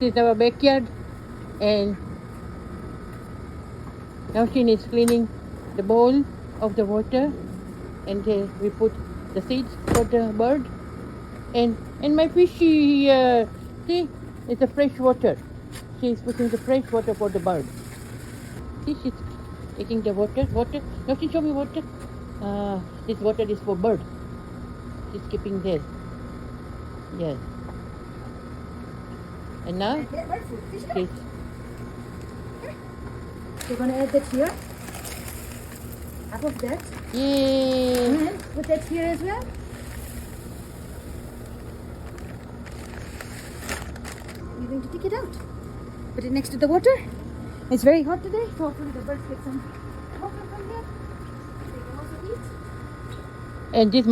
This is our backyard, and Naushin is cleaning the bowl of the water, and we put the seeds for the bird. And my fishy here, see, it's a fresh water. She's putting the fresh water for the bird. See, she's taking the water. Naushin, show me water. This water is for bird. She's keeping there. Yes. And now, she's... You're going to add that here. Half of that. Yay! And put that here as well. You're going to take it out. Put it next to the water. It's very hot today, so hopefully the birds get some water from here. They can also eat. And this